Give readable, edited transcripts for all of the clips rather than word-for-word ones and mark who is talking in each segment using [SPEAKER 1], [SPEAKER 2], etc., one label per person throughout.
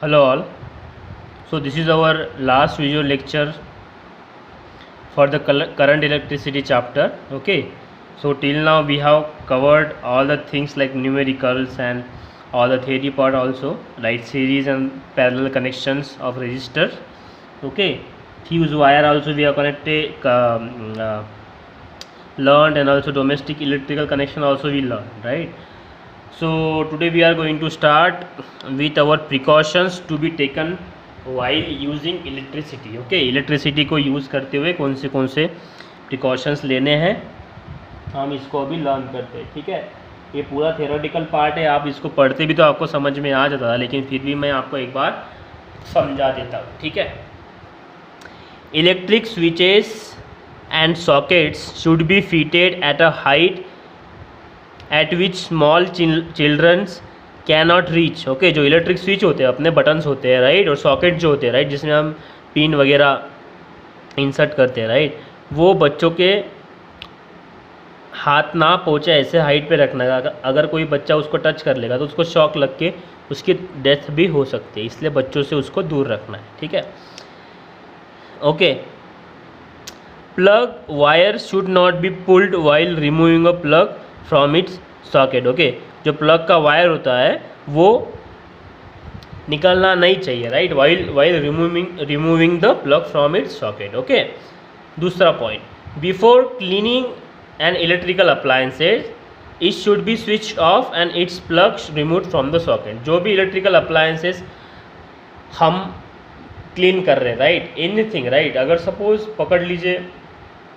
[SPEAKER 1] Hello all. So this is our last video lecture for the current electricity chapter. Okay. So till now we have covered all the things like numericals and all the theory part also, like series and parallel connections of resistors. Okay. Fuse wire also we have connected, learned, and also domestic electrical connection also we learned, right? So today we are going to start with our precautions to be taken while using electricity. Okay, electricity को use करते हुए कौन से precautions लेने हैं हम इसको अभी लर्न करते हैं. ठीक है, ये पूरा थ्योरेटिकल पार्ट है, आप इसको पढ़ते भी तो आपको समझ में आ जाता है, लेकिन फिर भी मैं आपको एक बार समझा देता हूँ. ठीक है, electric switches and sockets should be fitted at a height at which small childrens can not reach. Okay, जो इलेक्ट्रिक स्विच होते हैं अपने बटन्स होते हैं, राइट, और सॉकेट जो होते हैं, राइट, जिसमें हम पिन वगैरह इंसर्ट करते हैं, राइट, वो बच्चों के हाथ ना पहुँचे ऐसे हाइट पे रखना है. अगर कोई बच्चा उसको टच कर लेगा तो उसको शॉक लग के उसकी डेथ भी हो सकती है, इसलिए बच्चों से उसको दूर रखना है. ठीक है, okay. Plug wire should not be pulled while removing a plug from its socket. Okay, जो प्लग का वायर होता है वो निकलना नहीं चाहिए, right, while removing the plug from its socket. Okay, दूसरा point, before cleaning an electrical appliances it should be switch off and its plug remove from the socket. जो भी इलेक्ट्रिकल अप्लायंसेज हम क्लीन कर रहे हैं, राइट, एनीथिंग, राइट, अगर suppose पकड़ लीजिए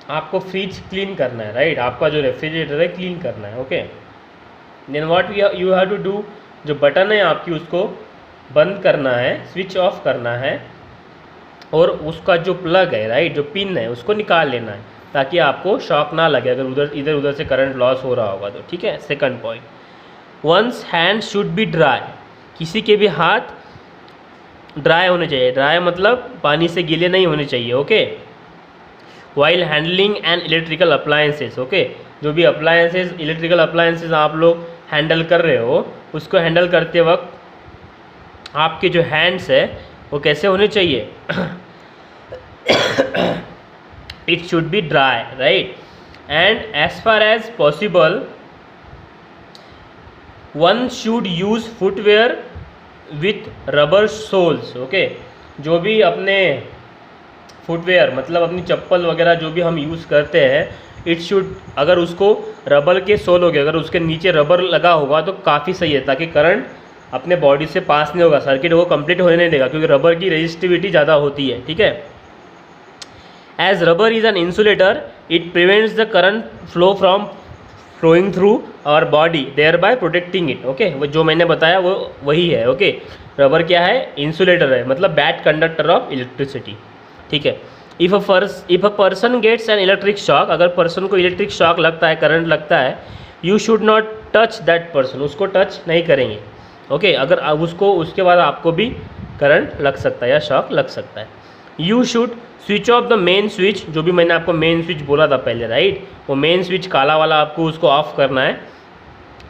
[SPEAKER 1] आपको फ्रिज क्लीन करना है, राइट, आपका जो रेफ्रिजरेटर है क्लीन करना है. Okay, then what you have to do, जो बटन है आपकी उसको बंद करना है, स्विच ऑफ करना है, और उसका जो प्लग है, राइट, जो पिन है उसको निकाल लेना है ताकि आपको शॉक ना लगे अगर इधर उधर से करंट लॉस हो रहा होगा तो. ठीक है, second point, once hand should be dry. किसी के भी हाथ ड्राई होने चाहिए. ड्राई मतलब पानी से गीले नहीं होने चाहिए. Okay, while handling and electrical appliances. Okay, जो भी अप्लायंसेस इलेक्ट्रिकल अप्लायंसेस आप लोग हैंडल कर रहे हो उसको हैंडल करते वक्त आपके जो हैंड्स है वो कैसे होने चाहिए it should be dry, right, and as far as possible one should use footwear with rubber soles. Okay, जो भी अपने फुटवेयर मतलब अपनी चप्पल वगैरह जो भी हम यूज़ करते हैं, इट शुड, अगर उसको रबर के सोल हो गए, अगर उसके नीचे रबर लगा होगा तो काफ़ी सही है ताकि करंट अपने बॉडी से पास नहीं होगा, सर्किट वो कंप्लीट होने नहीं देगा क्योंकि रबर की रेजिस्टिविटी ज़्यादा होती है. ठीक है, as rubber is an insulator it prevents the current flow from flowing through our body thereby protecting it. Okay, वो जो मैंने बताया वो वही है. ओके, रबर क्या है, इंसुलेटर है, मतलब बैड कंडक्टर ऑफ इलेक्ट्रिसिटी. ठीक है, if a person gets an electric shock, अगर पर्सन को इलेक्ट्रिक शॉक लगता है, करंट लगता है, you should not touch that person, उसको टच नहीं करेंगे. ओके, अगर उसको उसके बाद आपको भी करंट लग सकता है या शॉक लग सकता है. You should switch off the main switch, जो भी मैंने आपको मेन स्विच बोला था पहले, राइट, वो मेन स्विच काला वाला आपको उसको ऑफ करना है.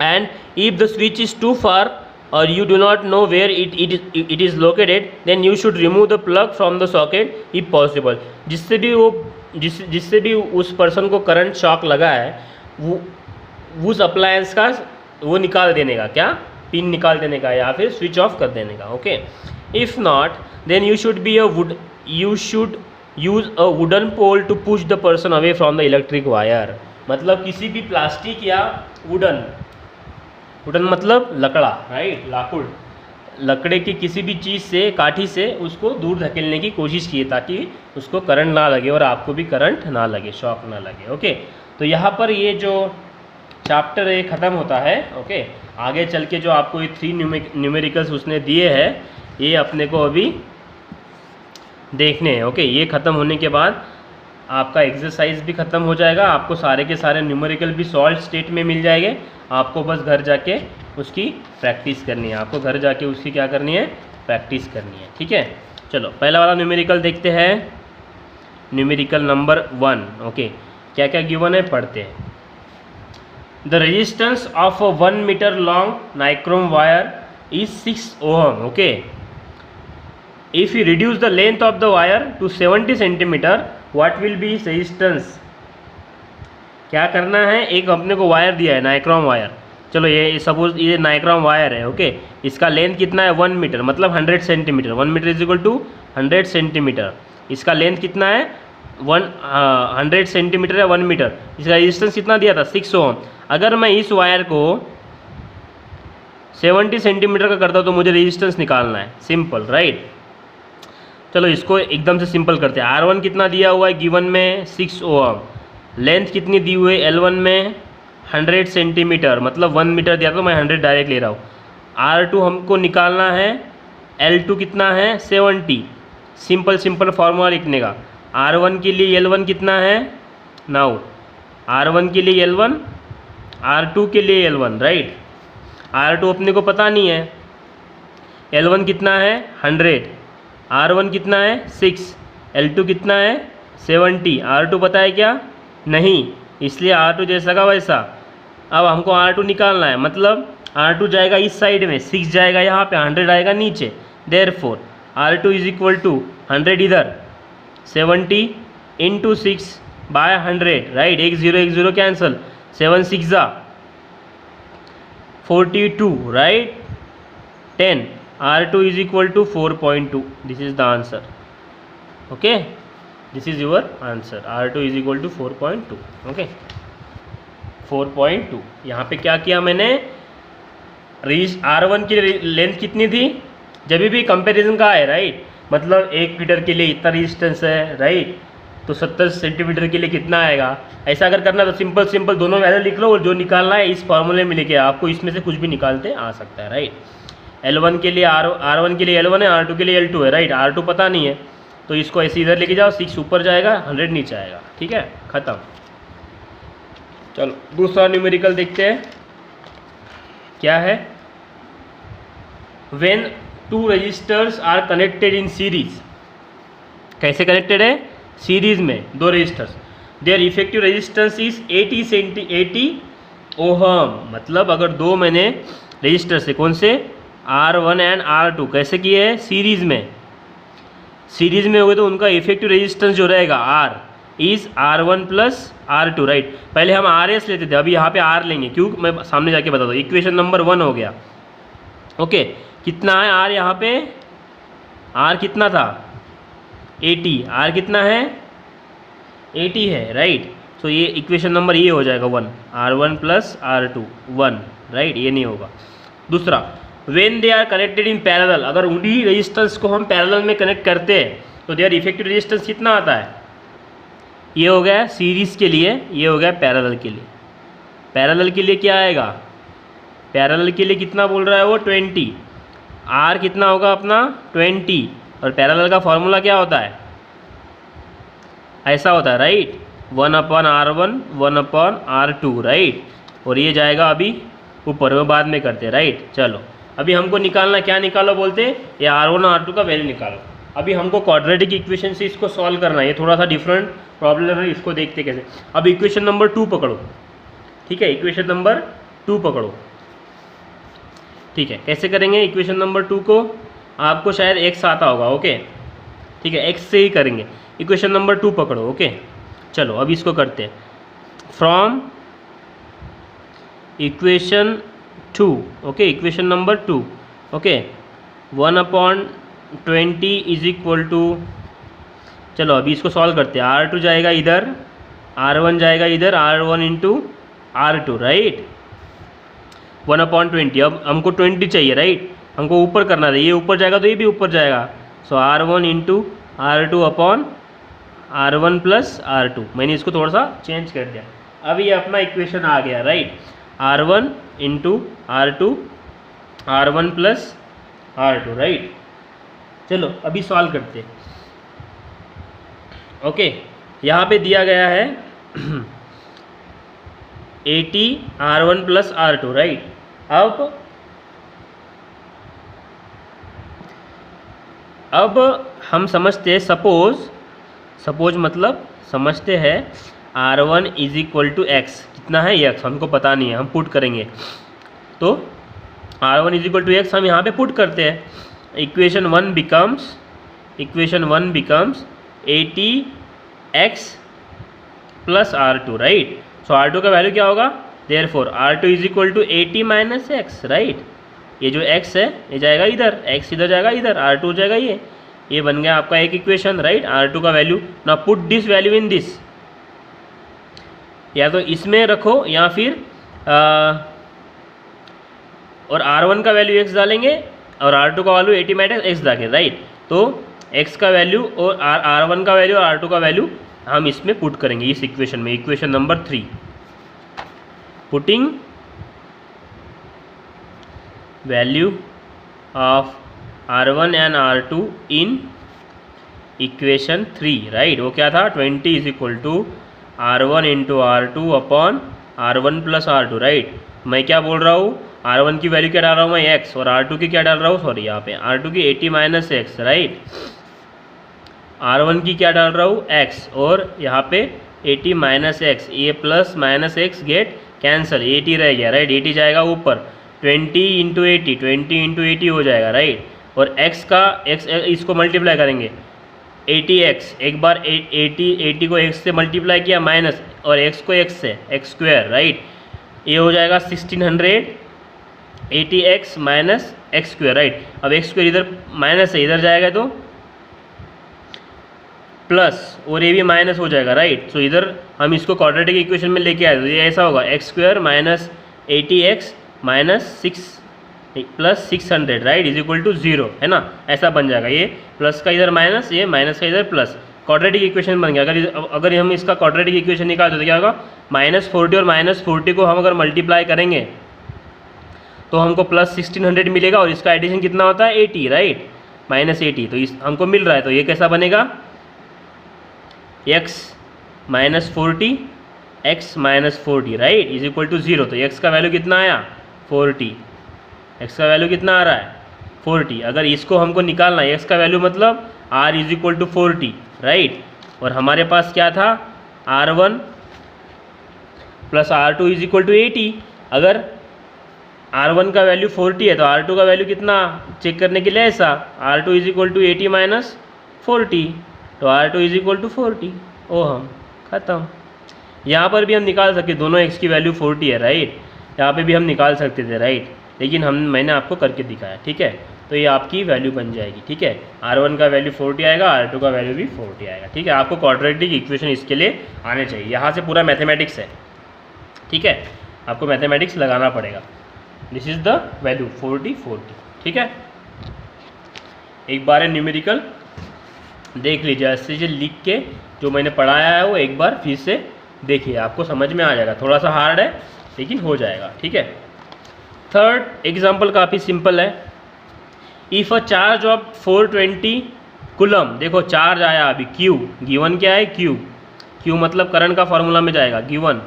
[SPEAKER 1] And if the switch is too far or you do not know where it is located, then you should remove the plug from the socket if possible. जिससे भी उस पर्सन को करंट शॉक लगा है वो उस अप्लायंस का वो निकाल देने का, क्या, पिन निकाल देने का या फिर स्विच ऑफ कर देने का. Okay, if not then you should use a wooden pole to push the person away from the electric wire. मतलब किसी भी प्लास्टिक या वुडन मतलब लकड़ा, राइट, लाकुड़, लकड़े की किसी भी चीज़ से, काठी से उसको दूर धकेलने की कोशिश की ताकि उसको करंट ना लगे और आपको भी करंट ना लगे, शॉक ना लगे. ओके, तो यहाँ पर ये जो चैप्टर है ख़त्म होता है. ओके, आगे चल के जो आपको ये 3 न्यूमेरिकल्स उसने दिए हैं ये अपने को अभी देखने हैं. ओके, ये ख़त्म होने के बाद आपका एक्सरसाइज भी ख़त्म हो जाएगा, आपको सारे के सारे न्यूमेरिकल भी सॉल्व स्टेट में मिल जाएंगे. आपको बस घर जाके उसकी प्रैक्टिस करनी है, आपको घर जाके उसकी क्या करनी है, प्रैक्टिस करनी है. ठीक है, चलो पहला वाला न्यूमेरिकल देखते हैं, न्यूमेरिकल नंबर 1. ओके, क्या क्या गिवन है पढ़ते हैं. The resistance of a 1 metre long nichrome wire is 6 ohm. Okay, if you reduce the length of the wire to 70 centimetre what will be resistance. क्या करना है, एक अपने को वायर दिया है नाइक्रोम वायर, चलो ये सपोज ये नाइक्रोम वायर है, ओके। इसका लेंथ कितना है 1 मीटर, मतलब 100 centimetre. 1 metre is equal to 100 centimetre. इसका लेंथ कितना है 100 सेंटीमीटर है 1 मीटर। इसका रेजिस्टेंस कितना दिया था 6 ओम। अगर मैं इस वायर को 70 सेंटीमीटर का करता हूँ तो मुझे रेजिस्टेंस निकालना है, सिंपल राइट। चलो इसको एकदम से सिंपल करते हैं। R1 कितना दिया हुआ है गिवन में 6 ओम। लेंथ कितनी दी हुई है L1 में 100 सेंटीमीटर, मतलब 1 मीटर दिया तो मैं 100 डायरेक्ट ले रहा हूँ। R2 हमको निकालना है, L2 कितना है 70। सिंपल फार्मूला लिखने का। R1 के लिए L1 कितना है, नाउ R1 के लिए L1, R2 के लिए L1 राइट। R2 अपने को पता नहीं है, L1 कितना है 100, R1 कितना है 6, L2 कितना है 70। R2 पता है क्या, नहीं, इसलिए R2 जैसा का वैसा। अब हमको R2 निकालना है, मतलब R2 जाएगा इस साइड में, 6 जाएगा यहाँ पे, 100 आएगा नीचे। Therefore R2 is equal to 100 इधर, 70 into 6 by 100 right. 1 0 cancel, 7 6 42 right 10। R2 is equal to 4.2. This is the answer. Okay, this is your answer. R2 is equal to 4.2. Okay, 4.2। यहाँ पे क्या किया मैंने, R1 की लेंथ कितनी थी, जब भी कंपैरिजन का है राइट, मतलब 1 मीटर के लिए इतना रेजिस्टेंस है राइट, तो 70 सेंटीमीटर के लिए कितना आएगा। ऐसा अगर करना तो सिंपल दोनों वैल्यू लिख लो और जो निकालना है इस फॉर्मूले में लिखे, आपको इसमें से कुछ भी निकालते आ सकता है राइट। L1 के लिए R1 के लिए L1 है, R2 के लिए L2 है राइट। R2 पता नहीं है तो इसको ऐसे इधर लेके जाओ, 6 ऊपर जाएगा 100 नीचे आएगा, ठीक है, ख़त्म। चलो दूसरा न्यूमेरिकल देखते हैं क्या है। When 2 resistors are connected in series, कैसे कनेक्टेड है, सीरीज में 2 resistors, their effective resistance is 80 ohm. मतलब अगर 2 मैंने रजिस्टर से, कौन से, R1 एंड R2 कैसे किए हैं, सीरीज में हो गए तो उनका इफेक्टिव रेजिस्टेंस जो रहेगा R is R1 plus R2 right. पहले हम RS लेते थे, अभी यहाँ पे R लेंगे, क्यों मैं सामने जाके बता दूँ। इक्वेशन नंबर 1 हो गया, ओके। कितना है R यहाँ पे, R कितना था 80, R कितना है 80 है राइट। तो ये इक्वेशन नंबर ये हो जाएगा 1, R1 प्लस R2 1 राइट, ये नहीं होगा। दूसरा, when they are connected in parallel, अगर उन्हीं रेजिस्टेंस को हम पैरेलल में कनेक्ट करते हैं तो देयर इफेक्टिव रेजिस्टेंस कितना आता है, ये हो गया सीरीज़ के लिए, ये हो गया पैरेलल के लिए। पैरेलल के लिए क्या आएगा, पैरेलल के लिए कितना बोल रहा है वो 20, R कितना होगा अपना 20, और पैरेलल का फॉर्मूला क्या होता है, ऐसा होता है राइट, 1/R1 1/R2 राइट। और ये जाएगा अभी ऊपर, वो बाद में करते हैं राइट। चलो अभी हमको निकालना, क्या निकालो बोलते हैं, ये R1 और R2 का वैल्यू निकालो। अभी हमको क्वाड्रेटिक इक्वेशन से इसको सॉल्व करना है, ये थोड़ा सा डिफरेंट प्रॉब्लम है, इसको देखते कैसे। अब इक्वेशन नंबर 2 पकड़ो, ठीक है, इक्वेशन नंबर 2 पकड़ो, ठीक है। कैसे करेंगे इक्वेशन नंबर 2 को, आपको शायद x आता होगा, ओके, ठीक है, x से ही करेंगे। इक्वेशन नंबर 2 पकड़ो, ओके। चलो अब इसको करते हैं, from equation 2, okay, equation number 2, okay, 1/20 is equal to, चलो अभी इसको सॉल्व करते हैं। R2 जाएगा इधर, R1 जाएगा इधर, R1 इंटू R2 राइट, 1/20। अब हमको 20 चाहिए राइट, हमको ऊपर करना था, ये ऊपर जाएगा तो ये भी ऊपर जाएगा, सो R1 into R2 upon R1 plus R2। मैंने इसको थोड़ा सा चेंज कर दिया, अब ये अपना इक्वेशन आ गया right, R1 into R2 R1 plus R2 right. चलो अभी सॉल्व करते हैं, ओके। यहाँ पे दिया गया है 80 R1 प्लस R2 राइट। अब हम समझते हैं, सपोज मतलब समझते हैं R1 is equal to x, कितना है x, हमको पता नहीं है, हम पुट करेंगे। तो R1 is equal to x हम यहाँ पे पुट करते हैं, equation 1 becomes equation 1 becomes 80x plus R2, right? So R2 का वैल्यू क्या होगा? Therefore R2 is equal to 80 minus x, right? ये जो x है ये जाएगा इधर, x इधर जाएगा इधर, R2 हो जाएगा ये बन गया आपका एक इक्वेशन, राइट? R2 का वैल्यू, ना put this value in this, या तो इसमें रखो या फिर और R1 का वैल्यू x डालेंगे और R2 का वैल्यू 80 माइनस x डालेंगे, राइट? तो x का वैल्यू और R1 का वैल्यू और R2 का वैल्यू हम इसमें पुट करेंगे इस इक्वेशन में, equation number 3. Putting value of R1 and R2 in equation 3, right? वो क्या था? 20 is equal to R1 into R2 upon R1 plus R2, right? मैं क्या बोल रहा हूँ? R1 की वैल्यू क्या डाल रहा हूँ मैं? x, और R2 की क्या डाल रहा हूँ? सॉरी, यहाँ पे R2 की 80 माइनस x, राइट? R1 की क्या डाल रहा हूँ? x, और यहाँ पे 80 माइनस x, ये plus minus x get cancel, 80 रह गया, राइट? 80 जाएगा ऊपर, 20 इंटू 80, 20 इंटू 80 हो जाएगा, राइट? और x का x इसको मल्टीप्लाई करेंगे, 80x, एक बार 80 को x से मल्टीप्लाई किया माइनस, और x को x से, x स्क्वायर, राइट? ये हो जाएगा 1600 80x minus x square, right? अब x स्क्वायर इधर माइनस है, इधर जाएगा तो प्लस, और ये भी माइनस हो जाएगा, राइट? सो इधर हम इसको क्वाड्रेटिक इक्वेशन में लेके आए तो ये ऐसा होगा, x square minus 80x minus 6 plus 600, right, is equal to 0, है ना? ऐसा बन जाएगा, ये प्लस का इधर माइनस, ये माइनस का इधर प्लस, क्वाड्रेटिक इक्वेशन बन गया. अगर हम इसका क्वाड्रेटिक इक्वेशन निकालते तो क्या होगा? -40 और -40 को हम अगर मल्टीप्लाई करेंगे तो हमको प्लस 1600 मिलेगा, और इसका एडिशन कितना होता है? 80, राइट? -80, तो इस हमको मिल रहा है, तो ये कैसा बनेगा? x minus 40 x minus 40, right, is equal to 0. तो x का वैल्यू कितना आया? 40. x का वैल्यू कितना आ रहा है? 40. अगर इसको हमको निकालना है, x का वैल्यू मतलब r is equal to 40, right? और हमारे पास क्या था? R1 plus R2 is equal to 80. अगर R1 का वैल्यू 40 है तो R2 का वैल्यू कितना चेक करने के लिए ऐसा, R2 is equal to 80 minus 40, तो R2 इज इक्वल टू 40. हम ख़त्म. यहाँ पर भी हम निकाल सकते, दोनों x की वैल्यू 40 है, राइट? यहाँ पे भी हम निकाल सकते थे, राइट? लेकिन मैंने आपको करके दिखाया, ठीक है? तो ये आपकी वैल्यू बन जाएगी, ठीक है? R1 का वैल्यू 40 आएगा, R2 का वैल्यू भी 40 आएगा, ठीक है? आपको क्वाड्रेटिक इक्वेशन इसके लिए आने चाहिए. यहाँ से पूरा मैथमेटिक्स है, ठीक है? आपको मैथमेटिक्स लगाना पड़ेगा. दिस इज़ द वैल्यू 40 40, ठीक है? एक बार न्यूमेरिकल देख लीजिए, ऐसे जो लिख के जो मैंने पढ़ाया है वो एक बार फिर से देखिए, आपको समझ में आ जाएगा. थोड़ा सा हार्ड है लेकिन हो जाएगा, ठीक है? थर्ड एग्जाम्पल काफ़ी सिंपल है. If a charge of 420 coulomb, देखो चार्ज आया अभी, Q गिवन क्या है? Q मतलब करंट का फॉर्मूला में जाएगा, given.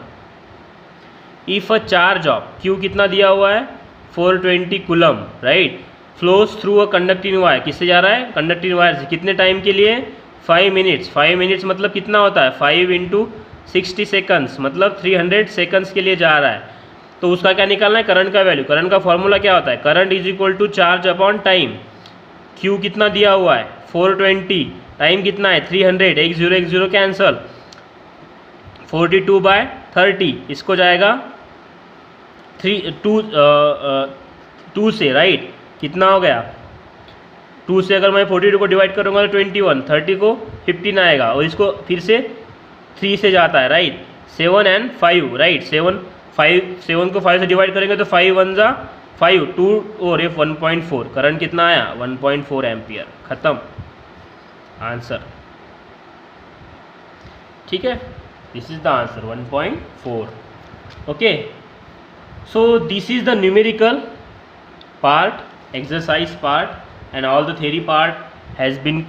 [SPEAKER 1] If a charge of Q कितना दिया हुआ है? 420 coulomb, right? Flows through a conducting wire, किससे जा रहा है? कंडक्टिंग वायर से. कितने टाइम के लिए? 5 मिनट्स. 5 मिनट्स मतलब कितना होता है? 5 इंटू 60 सेकंड्स, मतलब 300 सेकंड्स के लिए जा रहा है. तो उसका क्या निकालना है? करंट का वैल्यू. करंट का फॉर्मूला क्या होता है? Current is equal to charge upon time. Q कितना दिया हुआ है? 420. टाइम कितना है? 300. 1 0 कैंसल. 42/30, इसको जाएगा 2 से, राइट? कितना हो गया? 2 से अगर मैं 42 को डिवाइड करूँगा तो 21, 30 को 15 आएगा, और इसको फिर से 3 से जाता है, राइट? 7 and 5, right? 7 को 5 से डिवाइड करेंगे तो 5 1 जा 5, 2 और 1.4. करंट कितना आया? 1.4 एम्पियर. ख़त्म, आंसर, ठीक है? This is the answer, 1.4. Okay, so this is the numerical part, exercise part, and all the theory part has been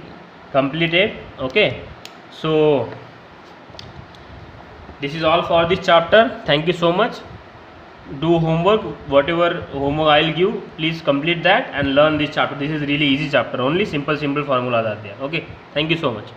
[SPEAKER 1] completed. Okay, so this is all for this chapter. Thank you so much. Do homework, whatever homework I'll give, please complete that and learn this chapter. This is really easy chapter, only simple formulas are there. Okay, thank you so much.